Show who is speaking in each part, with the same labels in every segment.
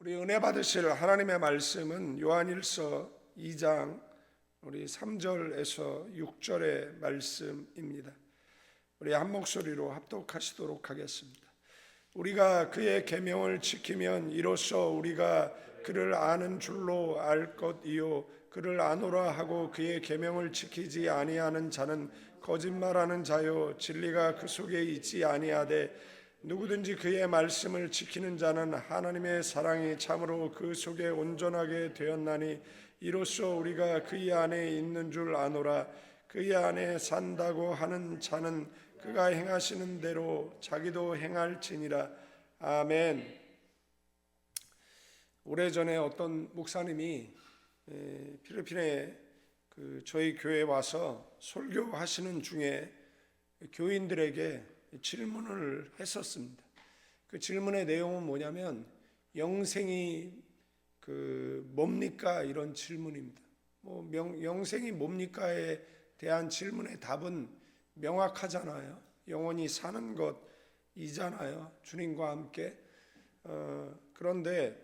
Speaker 1: 우리 은혜 받으실 하나님의 말씀은 요한일서 2장 우리 3절에서 6절의 말씀입니다. 우리 한 목소리로 합독하시도록 하겠습니다. 우리가 그의 계명을 지키면 이로써 우리가 그를 아는 줄로 알 것이요 그를 아노라 하고 그의 계명을 지키지 아니하는 자는 거짓말하는 자요 진리가 그 속에 있지 아니하되 누구든지 그의 말씀을 지키는 자는 하나님의 사랑이 참으로 그 속에 온전하게 되었나니 이로써 우리가 그의 안에 있는 줄 아노라. 그의 안에 산다고 하는 자는 그가 행하시는 대로 자기도 행할지니라. 아멘. 오래전에 어떤 목사님이 필리핀에 저희 교회에 와서 설교하시는 중에 교인들에게 질문을 했었습니다. 그 질문의 내용은 뭐냐면 영생이 뭡니까? 이런 질문입니다. 영생이 뭡니까에 대한 질문의 답은 명확하잖아요. 영원히 사는 것이잖아요. 주님과 함께. 그런데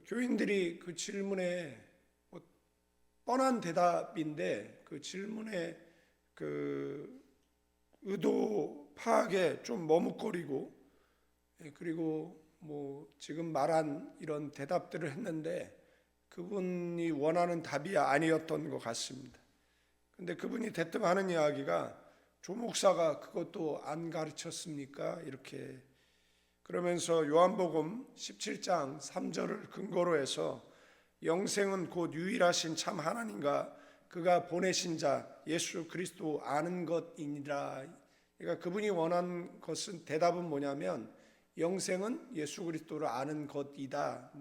Speaker 1: 교인들이 그 질문에 뻔한 대답인데 그 질문의 의도 파악에 좀 머뭇거리고 그리고 지금 말한 이런 대답들을 했는데 그분이 원하는 답이 아니었던 것 같습니다. 근데 그분이 대뜸 하는 이야기가 조 목사가 그것도 안 가르쳤습니까? 이렇게 그러면서 요한복음 17장 3절을 근거로 해서 영생은 곧 유일하신 참 하나님과 그가 보내신 자 예수 그리스도 아는 것이니라. 그러니까 그분이 원한 것은 대답은 뭐냐면 영생은 예수 그리스도를 아는 것이다.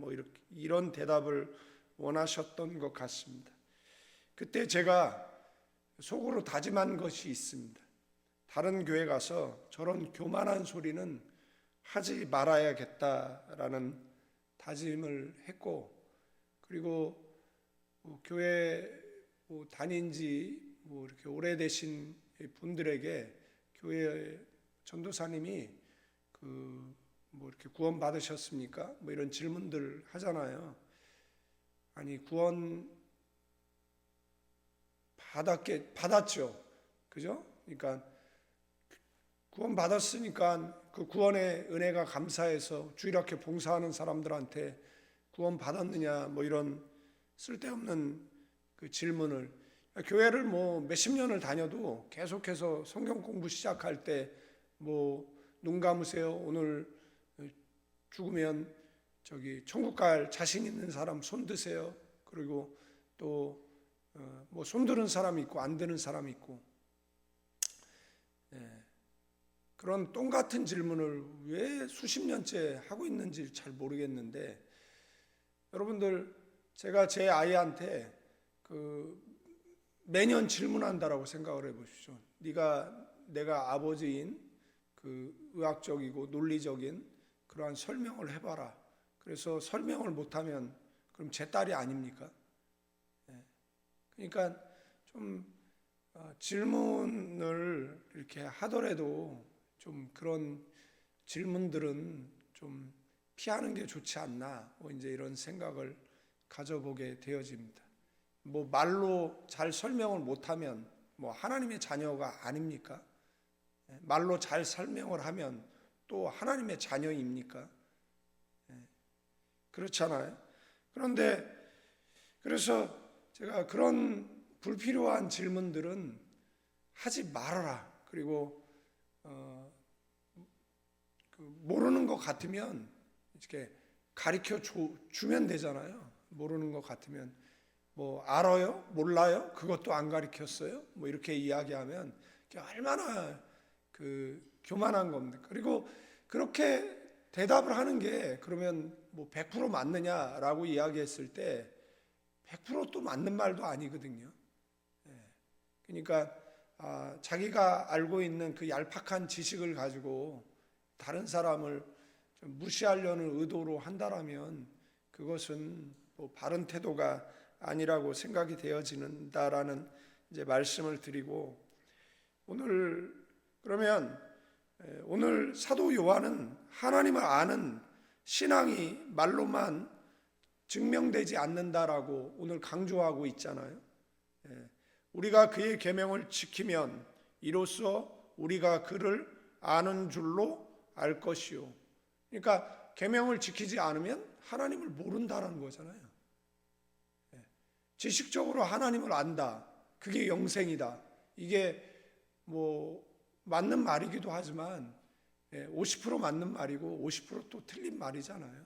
Speaker 1: 이런 대답을 원하셨던 것 같습니다. 그때 제가 속으로 다짐한 것이 있습니다. 다른 교회 가서 저런 교만한 소리는 하지 말아야겠다라는 다짐을 했고 그리고 교회 다닌 지 이렇게 오래되신 분들에게 교회 전도사님이 이렇게 구원 받으셨습니까? 이런 질문들 하잖아요. 아니 구원 받았죠, 그죠? 그러니까 구원 받았으니까 그 구원의 은혜가 감사해서 주일학교 봉사하는 사람들한테 구원 받았느냐 이런 쓸데없는 그 질문을 교회를 몇십 년을 다녀도 계속해서 성경 공부 시작할 때 눈 감으세요. 오늘 죽으면 천국 갈 자신 있는 사람 손 드세요. 그리고 또 손 드는 사람이 있고 안 드는 사람이 있고 그런 똥 같은 질문을 왜 수십 년째 하고 있는지 잘 모르겠는데 여러분들 제가 제 아이한테 매년 질문한다라고 생각을 해보십시오. 내가 아버지인 의학적이고 논리적인 그러한 설명을 해봐라. 그래서 설명을 못하면 그럼 제 딸이 아닙니까? 그러니까 좀 질문을 이렇게 하더라도 좀 그런 질문들은 좀 피하는 게 좋지 않나 이제 이런 생각을 가져보게 되어집니다. 말로 잘 설명을 못하면 하나님의 자녀가 아닙니까? 말로 잘 설명을 하면 또 하나님의 자녀입니까? 그렇잖아요. 그래서 제가 그런 불필요한 질문들은 하지 말아라. 그리고 모르는 것 같으면 이렇게 가르쳐 주면 되잖아요. 모르는 것 같으면 알아요? 몰라요? 그것도 안 가르쳤어요? 이렇게 이야기하면 얼마나 교만한 겁니다. 그리고 그렇게 대답을 하는 게 그러면 100% 맞느냐라고 이야기했을 때 100%또 맞는 말도 아니거든요. 그러니까 자기가 알고 있는 그 얄팍한 지식을 가지고 다른 사람을 좀 무시하려는 의도로 한다라면 그것은 바른 태도가 아니라고 생각이 되어진다라는 이제 말씀을 드리고 오늘 사도 요한은 하나님을 아는 신앙이 말로만 증명되지 않는다라고 오늘 강조하고 있잖아요. 우리가 그의 계명을 지키면 이로써 우리가 그를 아는 줄로 알 것이요. 그러니까 계명을 지키지 않으면 하나님을 모른다라는 거잖아요. 지식적으로 하나님을 안다. 그게 영생이다. 이게 뭐 맞는 말이기도 하지만 50% 맞는 말이고 50% 또 틀린 말이잖아요.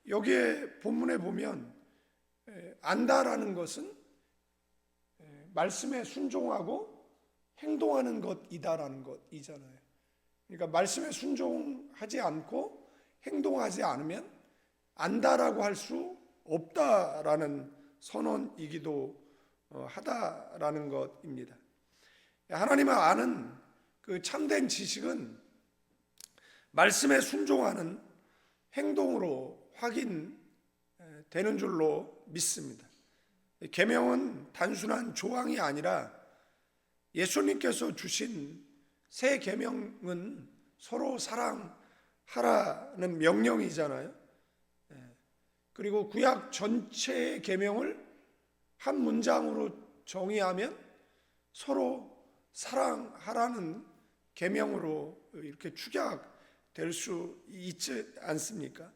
Speaker 1: 여기에 본문에 보면 안다라는 것은 말씀에 순종하고 행동하는 것이다라는 것이잖아요. 그러니까 말씀에 순종하지 않고 행동하지 않으면 안다라고 할 수 없다라는 선언이기도 하다라는 것입니다. 하나님을 아는 그 참된 지식은 말씀에 순종하는 행동으로 확인되는 줄로 믿습니다. 계명은 단순한 조항이 아니라 예수님께서 주신 새 계명은 서로 사랑하라는 명령이잖아요. 그리고 구약 전체의 계명을 한 문장으로 정의하면 서로 사랑하라는 계명으로 이렇게 축약될 수 있지 않습니까?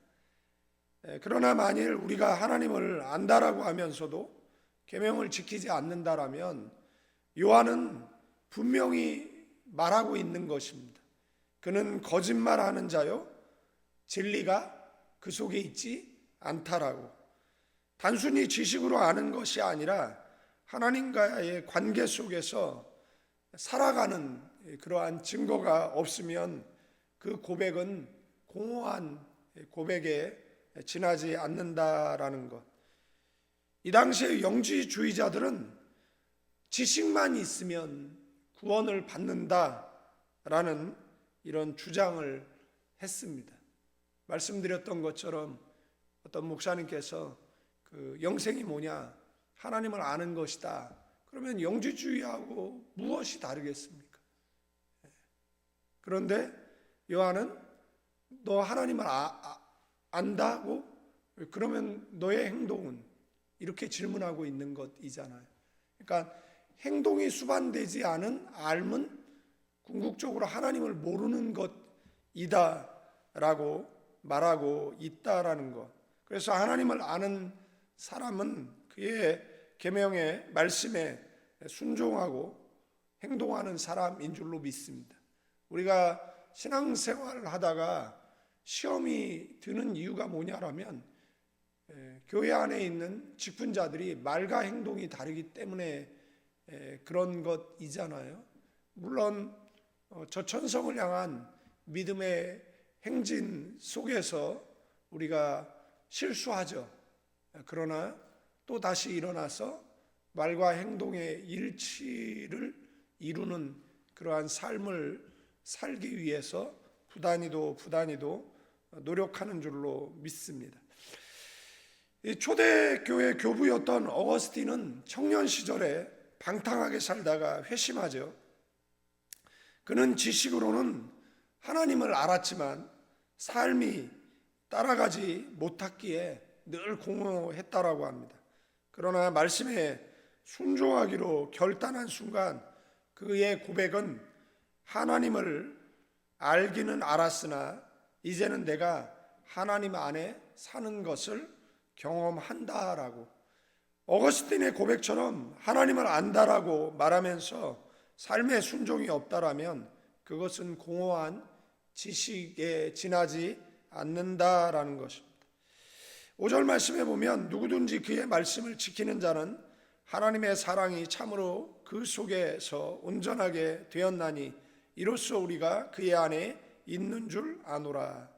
Speaker 1: 그러나 만일 우리가 하나님을 안다라고 하면서도 계명을 지키지 않는다라면 요한은 분명히 말하고 있는 것입니다. 그는 거짓말하는 자요 진리가 그 속에 있지 않다라고. 단순히 지식으로 아는 것이 아니라 하나님과의 관계 속에서 살아가는 그러한 증거가 없으면 그 고백은 공허한 고백에 지나지 않는다라는 것. 이 당시의 영지주의자들은 지식만 있으면 구원을 받는다라는 이런 주장을 했습니다. 말씀드렸던 것처럼 어떤 목사님께서 그 영생이 뭐냐? 하나님을 아는 것이다. 그러면 영지주의하고 무엇이 다르겠습니까? 그런데 요한은 너 하나님을 안다고? 그러면 너의 행동은? 이렇게 질문하고 있는 것이잖아요. 그러니까 행동이 수반되지 않은 알은 궁극적으로 하나님을 모르는 것이다라고 말하고 있다라는 것. 그래서 하나님을 아는 사람은 그의 계명의 말씀에 순종하고 행동하는 사람인 줄로 믿습니다. 우리가 신앙생활을 하다가 시험이 드는 이유가 뭐냐라면 교회 안에 있는 직분자들이 말과 행동이 다르기 때문에 그런 것이잖아요. 물론 저천성을 향한 믿음의 행진 속에서 우리가 실수하죠. 그러나 또 다시 일어나서 말과 행동의 일치를 이루는 그러한 삶을 살기 위해서 부단히도 노력하는 줄로 믿습니다. 초대교회 교부였던 어거스틴은 청년 시절에 방탕하게 살다가 회심하죠. 그는 지식으로는 하나님을 알았지만 삶이 따라가지 못했기에 늘 공허했다라고 합니다. 그러나 말씀에 순종하기로 결단한 순간 그의 고백은 하나님을 알기는 알았으나 이제는 내가 하나님 안에 사는 것을 경험한다라고. 어거스틴의 고백처럼 하나님을 안다라고 말하면서 삶의 순종이 없다라면 그것은 공허한 지식에 지나지 않는다라는 것입니다. 5절 말씀에 보면 누구든지 그의 말씀을 지키는 자는 하나님의 사랑이 참으로 그 속에서 온전하게 되었나니 이로써 우리가 그의 안에 있는 줄 아노라.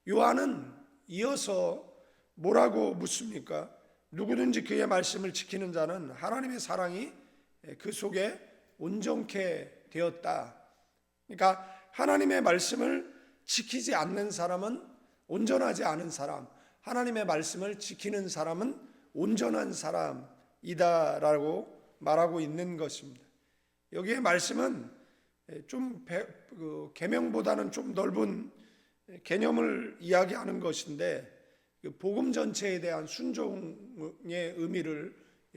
Speaker 1: 요한은 이어서 뭐라고 묻습니까? 누구든지 그의 말씀을 지키는 자는 하나님의 사랑이 그 속에 온전케 되었다. 그러니까 하나님의 말씀을 지키지 않는 사람은 온전하지 않은 사람, 하나님의 말씀을 지키는 사람은 온전한 사람이다라고 말하고 있는 것입니다. 여기에 말씀은 좀 계명보다는 좀 넓은 개념을 이야기하는 것인데 복음 전체에 대한 순종의 의미를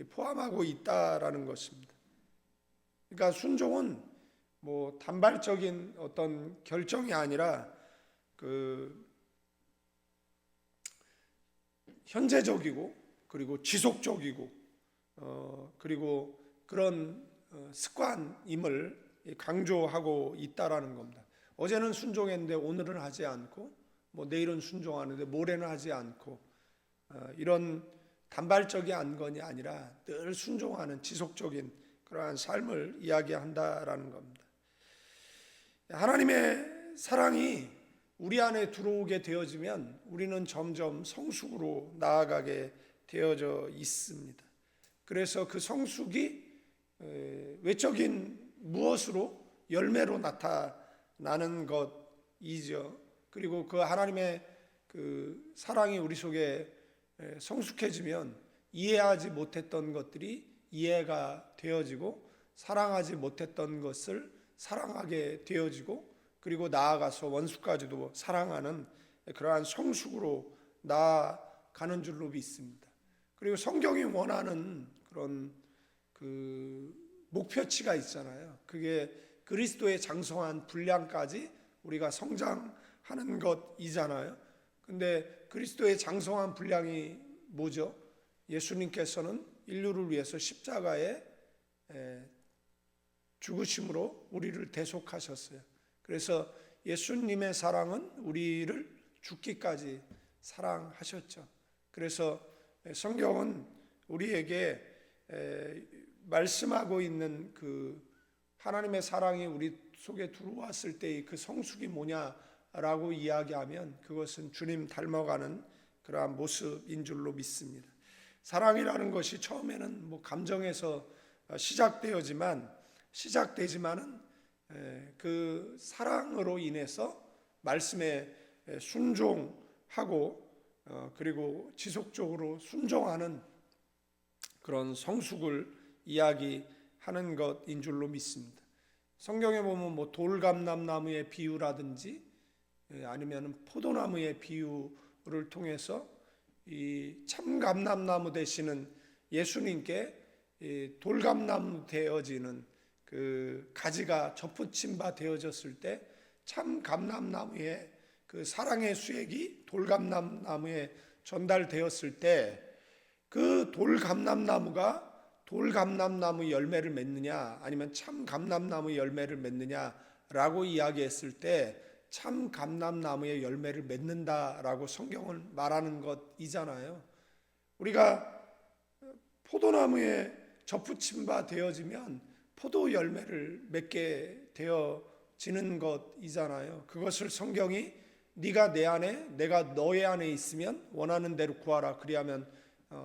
Speaker 1: 포함하고 있다라는 것입니다. 그러니까 순종은 뭐 단발적인 어떤 결정이 아니라 현재적이고 그리고 지속적이고 그리고 그런 습관임을 강조하고 있다라는 겁니다. 어제는 순종했는데 오늘은 하지 않고 뭐 내일은 순종하는데 모레는 하지 않고 이런 단발적인 안건이 아니라 늘 순종하는 지속적인 그러한 삶을 이야기한다라는 겁니다. 하나님의 사랑이 우리 안에 들어오게 되어지면 우리는 점점 성숙으로 나아가게 되어져 있습니다. 그래서 그 성숙이 외적인 무엇으로 열매로 나타나는 것이죠. 그리고 그 하나님의 그 사랑이 우리 속에 성숙해지면 이해하지 못했던 것들이 이해가 되어지고 사랑하지 못했던 것을 사랑하게 되어지고 그리고 나아가서 원수까지도 사랑하는 그러한 성숙으로 나아가는 줄로 믿습니다. 그리고 성경이 원하는 그런 그 목표치가 있잖아요. 그게 그리스도의 장성한 분량까지 우리가 성장하는 것이잖아요. 근데 그리스도의 장성한 분량이 뭐죠? 예수님께서는 인류를 위해서 십자가에 죽으심으로 우리를 대속하셨어요. 그래서 예수님의 사랑은 우리를 죽기까지 사랑하셨죠. 그래서 성경은 우리에게 말씀하고 있는 그 하나님의 사랑이 우리 속에 들어왔을 때의 그 성숙이 뭐냐라고 이야기하면 그것은 주님 닮아가는 그러한 모습인 줄로 믿습니다. 사랑이라는 것이 처음에는 뭐 감정에서 시작되지만은 그 사랑으로 인해서 말씀에 순종하고 그리고 지속적으로 순종하는 그런 성숙을 이야기하는 것인 줄로 믿습니다. 성경에 보면 뭐 돌감람나무의 비유라든지 아니면 포도나무의 비유를 통해서 이 참감람나무 되시는 예수님께 돌감나무 되어지는 그 가지가 접붙임 바 되어졌을 때 참감람나무의 그 사랑의 수액이 돌감람나무에 전달되었을 때 그 돌감람나무가 돌감람나무 열매를 맺느냐 아니면 참감람나무 열매를 맺느냐라고 이야기했을 때 참감람나무의 열매를 맺는다라고 성경은 말하는 것이잖아요. 우리가 포도나무에 접붙임 바 되어지면 포도 열매를 맺게 되어지는 것이잖아요. 그것을 성경이 네가 내 안에 내가 너의 안에 있으면 원하는 대로 구하라 그리하면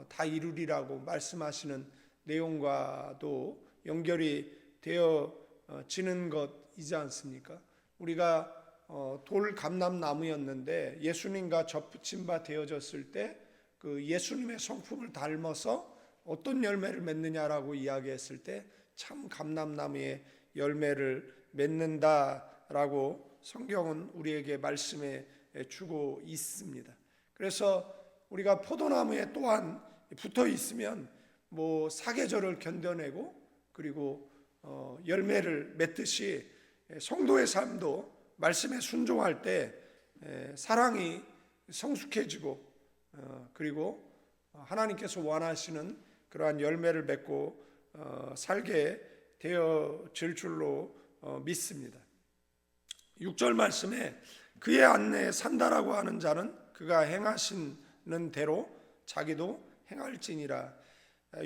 Speaker 1: 다 이루리라고 말씀하시는 내용과도 연결이 되어지는 것이지 않습니까? 우리가 돌감람나무였는데 예수님과 접붙임 바 되어졌을 때 그 예수님의 성품을 닮아서 어떤 열매를 맺느냐라고 이야기했을 때 참 감람나무의 열매를 맺는다라고 성경은 우리에게 말씀해 주고 있습니다. 그래서 우리가 포도나무에 또한 붙어 있으면 뭐 사계절을 견뎌내고 그리고 열매를 맺듯이 성도의 삶도 말씀에 순종할 때 사랑이 성숙해지고 그리고 하나님께서 원하시는 그러한 열매를 맺고 살게 되어질 줄로 믿습니다. 6절 말씀에 그의 안내에 산다라고 하는 자는 그가 행하시는 대로 자기도 행할지니라.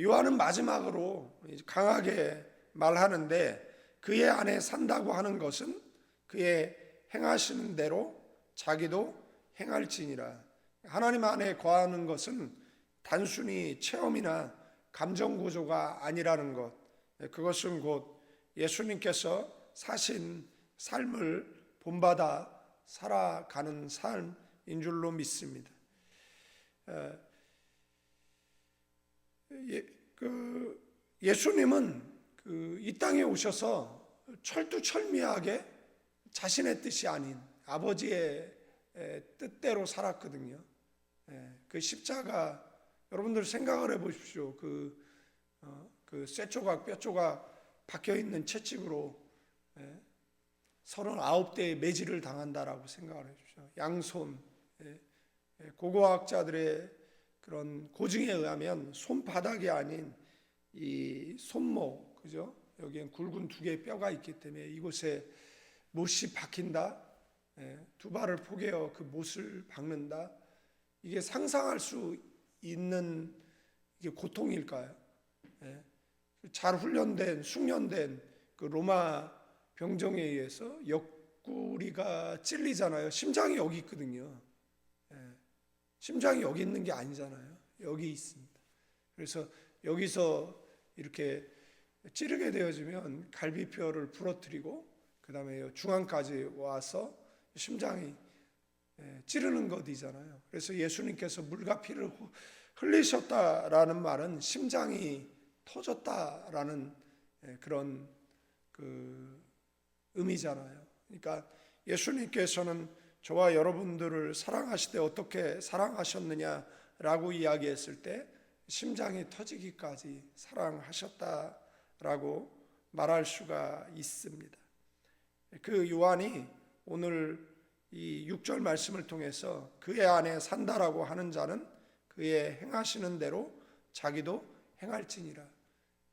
Speaker 1: 요한은 마지막으로 강하게 말하는데 그의 안에 산다고 하는 것은 그의 행하시는 대로 자기도 행할지니라. 하나님 안에 거하는 것은 단순히 체험이나 감정 구조가 아니라는 것, 그것은 곧 예수님께서 사신 삶을 본받아 살아가는 삶인 줄로 믿습니다. 예수님은 이 땅에 오셔서 철두철미하게 자신의 뜻이 아닌 아버지의 뜻대로 살았거든요. 그 십자가 여러분들 생각을 해보십시오. 그 쇠조각 뼈조각 박혀있는 채찍으로 39대의 매질을 당한다라고 생각을 해주십시오. 양손, 고고학자들의 그런 고증에 의하면 손바닥이 아닌 이 손목, 그죠? 여기엔 굵은 두 개의 뼈가 있기 때문에 이곳에 못이 박힌다. 두 발을 포개어 그 못을 박는다. 이게 상상할 수 있는 이게 고통일까요? 잘 훈련된 숙련된 그 로마 병정에 의해서 옆구리가 찔리잖아요. 심장이 여기 있거든요. 심장이 여기 있는 게 아니잖아요. 여기 있습니다. 그래서 여기서 이렇게 찌르게 되어지면 갈비뼈를 부러뜨리고 그 다음에 중앙까지 와서 심장이 찌르는 것이잖아요. 그래서 예수님께서 물과 피를 흘리셨다라는 말은 심장이 터졌다라는 그런 그 의미잖아요. 그러니까 예수님께서는 저와 여러분들을 사랑하실 때 어떻게 사랑하셨느냐라고 이야기했을 때 심장이 터지기까지 사랑하셨다라고 말할 수가 있습니다. 그 요한이 오늘 이 6절 말씀을 통해서 그의 안에 산다라고 하는 자는 그의 행하시는 대로 자기도 행할지니라.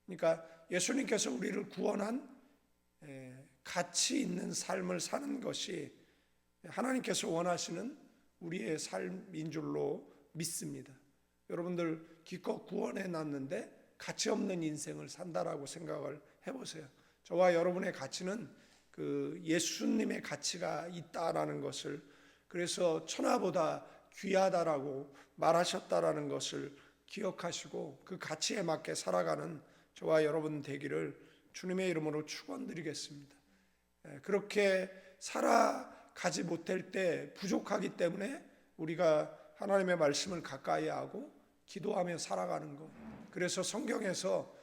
Speaker 1: 그러니까 예수님께서 우리를 구원한 가치 있는 삶을 사는 것이 하나님께서 원하시는 우리의 삶인 줄로 믿습니다. 여러분들 기껏 구원해 놨는데 가치 없는 인생을 산다라고 생각을 해보세요. 저와 여러분의 가치는 그 예수님의 가치가 있다라는 것을, 그래서 천하보다 귀하다라고 말하셨다라는 것을 기억하시고 그 가치에 맞게 살아가는 저와 여러분 되기를 주님의 이름으로 축원드리겠습니다. 그렇게 살아가지 못할 때 부족하기 때문에 우리가 하나님의 말씀을 가까이 하고 기도하며 살아가는 것. 그래서 성경에서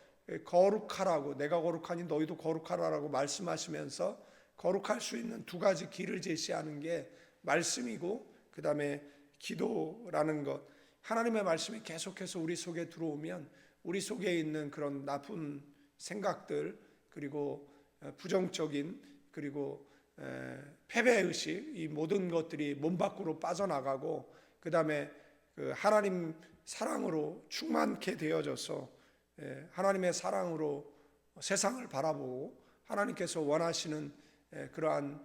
Speaker 1: 거룩하라고, 내가 거룩하니 너희도 거룩하라라고 말씀하시면서 거룩할 수 있는 두 가지 길을 제시하는 게 말씀이고 그 다음에 기도라는 것. 하나님의 말씀이 계속해서 우리 속에 들어오면 우리 속에 있는 그런 나쁜 생각들, 그리고 부정적인, 그리고 패배의식, 이 모든 것들이 몸 밖으로 빠져나가고 그 다음에 그 하나님 사랑으로 충만케 되어져서 하나님의 사랑으로 세상을 바라보고 하나님께서 원하시는 그러한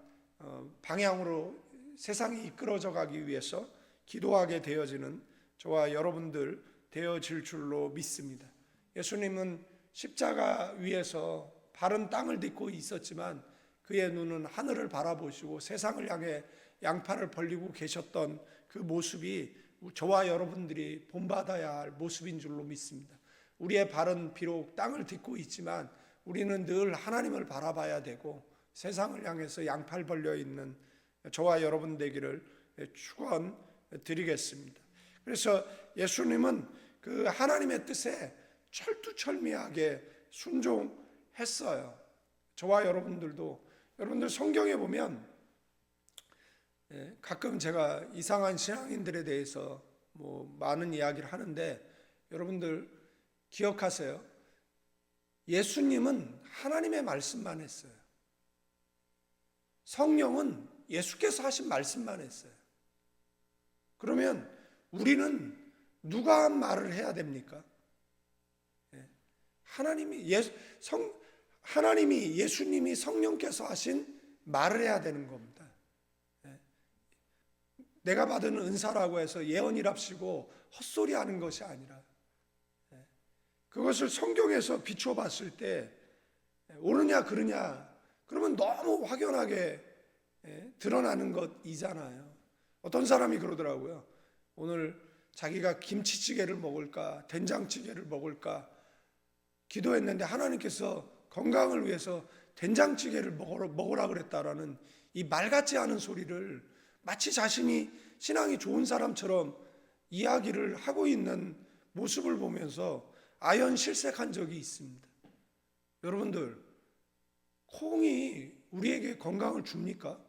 Speaker 1: 방향으로 세상이 이끌어져 가기 위해서 기도하게 되어지는 저와 여러분들 되어질 줄로 믿습니다. 예수님은 십자가 위에서 바른 땅을 딛고 있었지만 그의 눈은 하늘을 바라보시고 세상을 향해 양팔을 벌리고 계셨던 그 모습이 저와 여러분들이 본받아야 할 모습인 줄로 믿습니다. 우리의 발은 비록 땅을 딛고 있지만 우리는 늘 하나님을 바라봐야 되고 세상을 향해서 양팔 벌려 있는 저와 여러분 되기를 축원드리겠습니다. 그래서 예수님은 그 하나님의 뜻에 철두철미하게 순종했어요. 저와 여러분들도, 여러분들 성경에 보면 가끔 제가 이상한 신앙인들에 대해서 많은 이야기를 하는데 여러분들 기억하세요. 예수님은 하나님의 말씀만 했어요. 성령은 예수께서 하신 말씀만 했어요. 그러면 우리는 누가 한 말을 해야 됩니까? 하나님이 예수님이 성령께서 하신 말을 해야 되는 겁니다. 내가 받은 은사라고 해서 예언이랍시고 헛소리하는 것이 아니라 그것을 성경에서 비춰봤을 때 옳으냐 그르냐 그러면 너무 확연하게 드러나는 것이잖아요. 어떤 사람이 그러더라고요. 오늘 자기가 김치찌개를 먹을까 된장찌개를 먹을까 기도했는데 하나님께서 건강을 위해서 된장찌개를 먹으라 그랬다라는 이 말 같지 않은 소리를 마치 자신이 신앙이 좋은 사람처럼 이야기를 하고 있는 모습을 보면서 아연실색한 적이 있습니다. 여러분들, 콩이 우리에게 건강을 줍니까?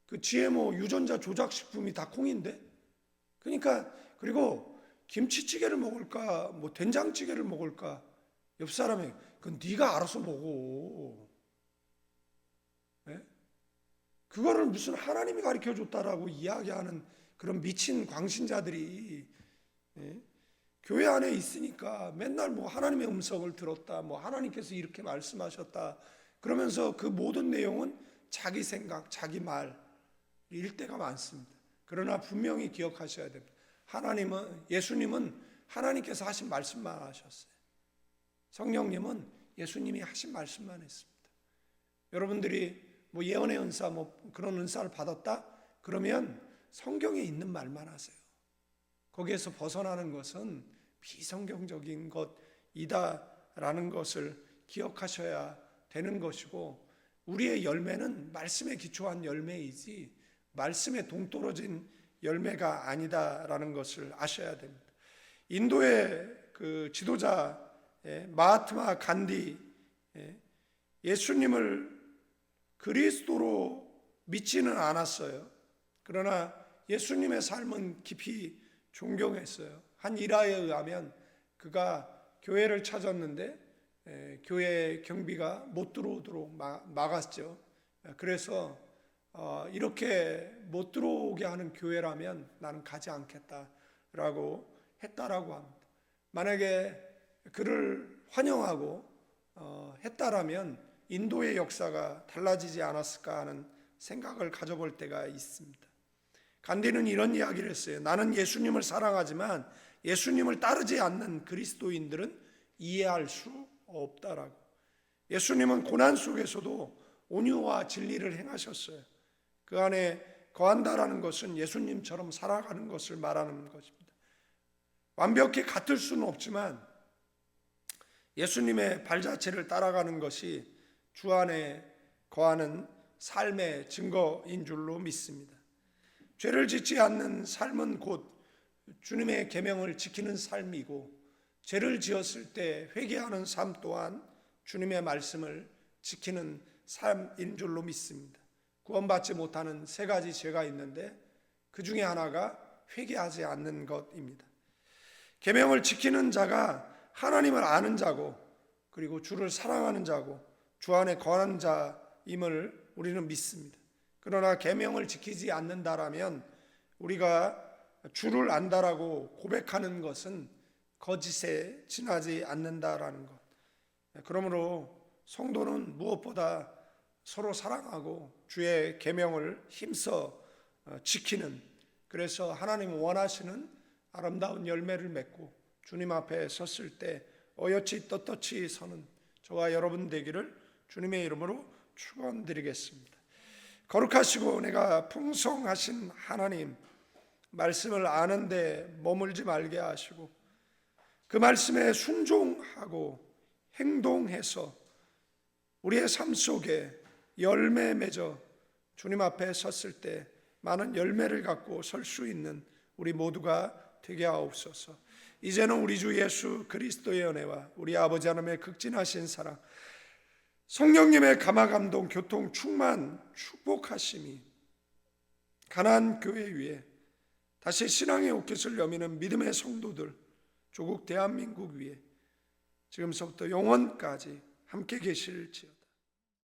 Speaker 1: 그 GMO 유전자 조작 식품이 다 콩인데. 그러니까 그리고 김치찌개를 먹을까 뭐 된장찌개를 먹을까 옆 사람이 그건 네가 알아서 먹어. 예? 그거를 무슨 하나님이 가르쳐 줬다라고 이야기하는 그런 미친 광신자들이, 예? 교회 안에 있으니까 맨날 뭐 하나님의 음성을 들었다, 뭐 하나님께서 이렇게 말씀하셨다 그러면서 그 모든 내용은 자기 생각, 자기 말일 때가 많습니다. 그러나 분명히 기억하셔야 됩니다. 예수님은 하나님께서 하신 말씀만 하셨어요. 성령님은 예수님이 하신 말씀만 했습니다. 여러분들이 뭐 예언의 은사, 뭐 그런 은사를 받았다? 그러면 성경에 있는 말만 하세요. 거기에서 벗어나는 것은 비성경적인 것이다라는 것을 기억하셔야 되는 것이고, 우리의 열매는 말씀에 기초한 열매이지 말씀에 동떨어진 열매가 아니다라는 것을 아셔야 됩니다. 인도의 그 지도자 마하트마 간디, 예수님을 그리스도로 믿지는 않았어요. 그러나 예수님의 삶은 깊이 존경했어요. 한 일화에 의하면 그가 교회를 찾았는데 교회 경비가 못 들어오도록 막았죠. 그래서 이렇게 못 들어오게 하는 교회라면 나는 가지 않겠다라고 했다라고 합니다. 만약에 그를 환영하고 했다라면 인도의 역사가 달라지지 않았을까 하는 생각을 가져볼 때가 있습니다. 간디는 이런 이야기를 했어요. 나는 예수님을 사랑하지만 예수님을 따르지 않는 그리스도인들은 이해할 수 없다라고. 예수님은 고난 속에서도 온유와 진리를 행하셨어요. 그 안에 거한다라는 것은 예수님처럼 살아가는 것을 말하는 것입니다. 완벽히 같을 수는 없지만 예수님의 발자취를 따라가는 것이 주 안에 거하는 삶의 증거인 줄로 믿습니다. 죄를 짓지 않는 삶은 곧 주님의 계명을 지키는 삶이고, 죄를 지었을 때 회개하는 삶 또한 주님의 말씀을 지키는 삶인 줄로 믿습니다. 구원받지 못하는 세 가지 죄가 있는데 그 중에 하나가 회개하지 않는 것입니다. 계명을 지키는 자가 하나님을 아는 자고, 그리고 주를 사랑하는 자고, 주 안에 거하는 자임을 우리는 믿습니다. 그러나 계명을 지키지 않는다라면 우리가 주를 안다라고 고백하는 것은 거짓에 지나지 않는다라는 것. 그러므로 성도는 무엇보다 서로 사랑하고 주의 계명을 힘써 지키는, 그래서 하나님 원하시는 아름다운 열매를 맺고 주님 앞에 섰을 때 어여치 떳떳이 서는 저와 여러분 되기를 주님의 이름으로 축원드리겠습니다. 거룩하시고 내가 풍성하신 하나님, 말씀을 아는데 머물지 말게 하시고 그 말씀에 순종하고 행동해서 우리의 삶 속에 열매 맺어 주님 앞에 섰을 때 많은 열매를 갖고 설 수 있는 우리 모두가 되게 하옵소서. 이제는 우리 주 예수 그리스도의 은혜와 우리 아버지 하나님의 극진하신 사랑, 성령님의 감화감동 교통 충만 축복하심이 가나안 교회 위에 다시 신앙의 옷깃을 여미는 믿음의 성도들, 조국 대한민국 위에 지금서부터 영원까지 함께 계실지어다.